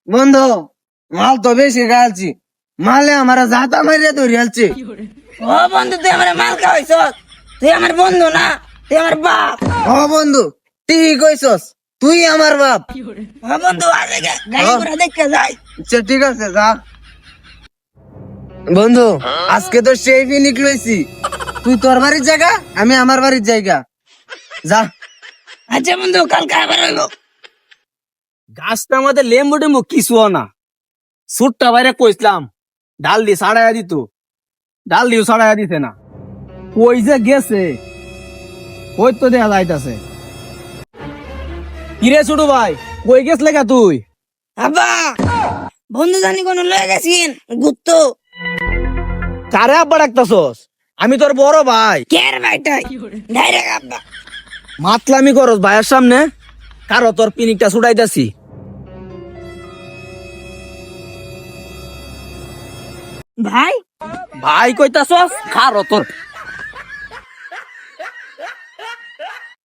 বন্ধু মাল তো বেশি খাইছি, মালে আমার জাতা মারিয়া ধরে আলছে। ও বন্ধু তুই আমার মাল খাওয়াইছ, তুই আমার বন্ধু না, তুই আমার বাপ। ও বন্ধু তুই কইছস তুই আমার বাপ। ও বন্ধু আগে গাড়ি ঘোড়া দেখতে যাই। আচ্ছা ঠিক আছে যা। বন্ধু আজকে তো সেই পিনিক লইছি, তুই তোর বাড়ির জায়গা আমি আমার বাড়ির জায়গা, যা। আচ্ছা বন্ধু কালকে আবার হইব। গাছটা আমাদের লেম্বু টেম্বু কিছু না, সুটটা বাইরে কইসলাম ডাল দিয়ে সাড়াইয়া দিত, ডাল দিও সাড়াইয়া দিতে না। কই যে গেছে ওই তো দেখা যাইতাছে। কিরে ছোট ভাই কই গেছ লেগা তুই? আব্বা বন্ধু জানি কোন লয়ে গেছিন গুত্ত। কারে আব্বা ডাকতাছস? আমি তোর বড় ভাই। কের ভাইটাই ডাইরেক্ট আব্বা। মাতলামি করস ভাইয়ের সামনে, কারো তোর পিনিকটা ছুটাইতাছি। ভাই ভাই কইতাছস, কারো তোর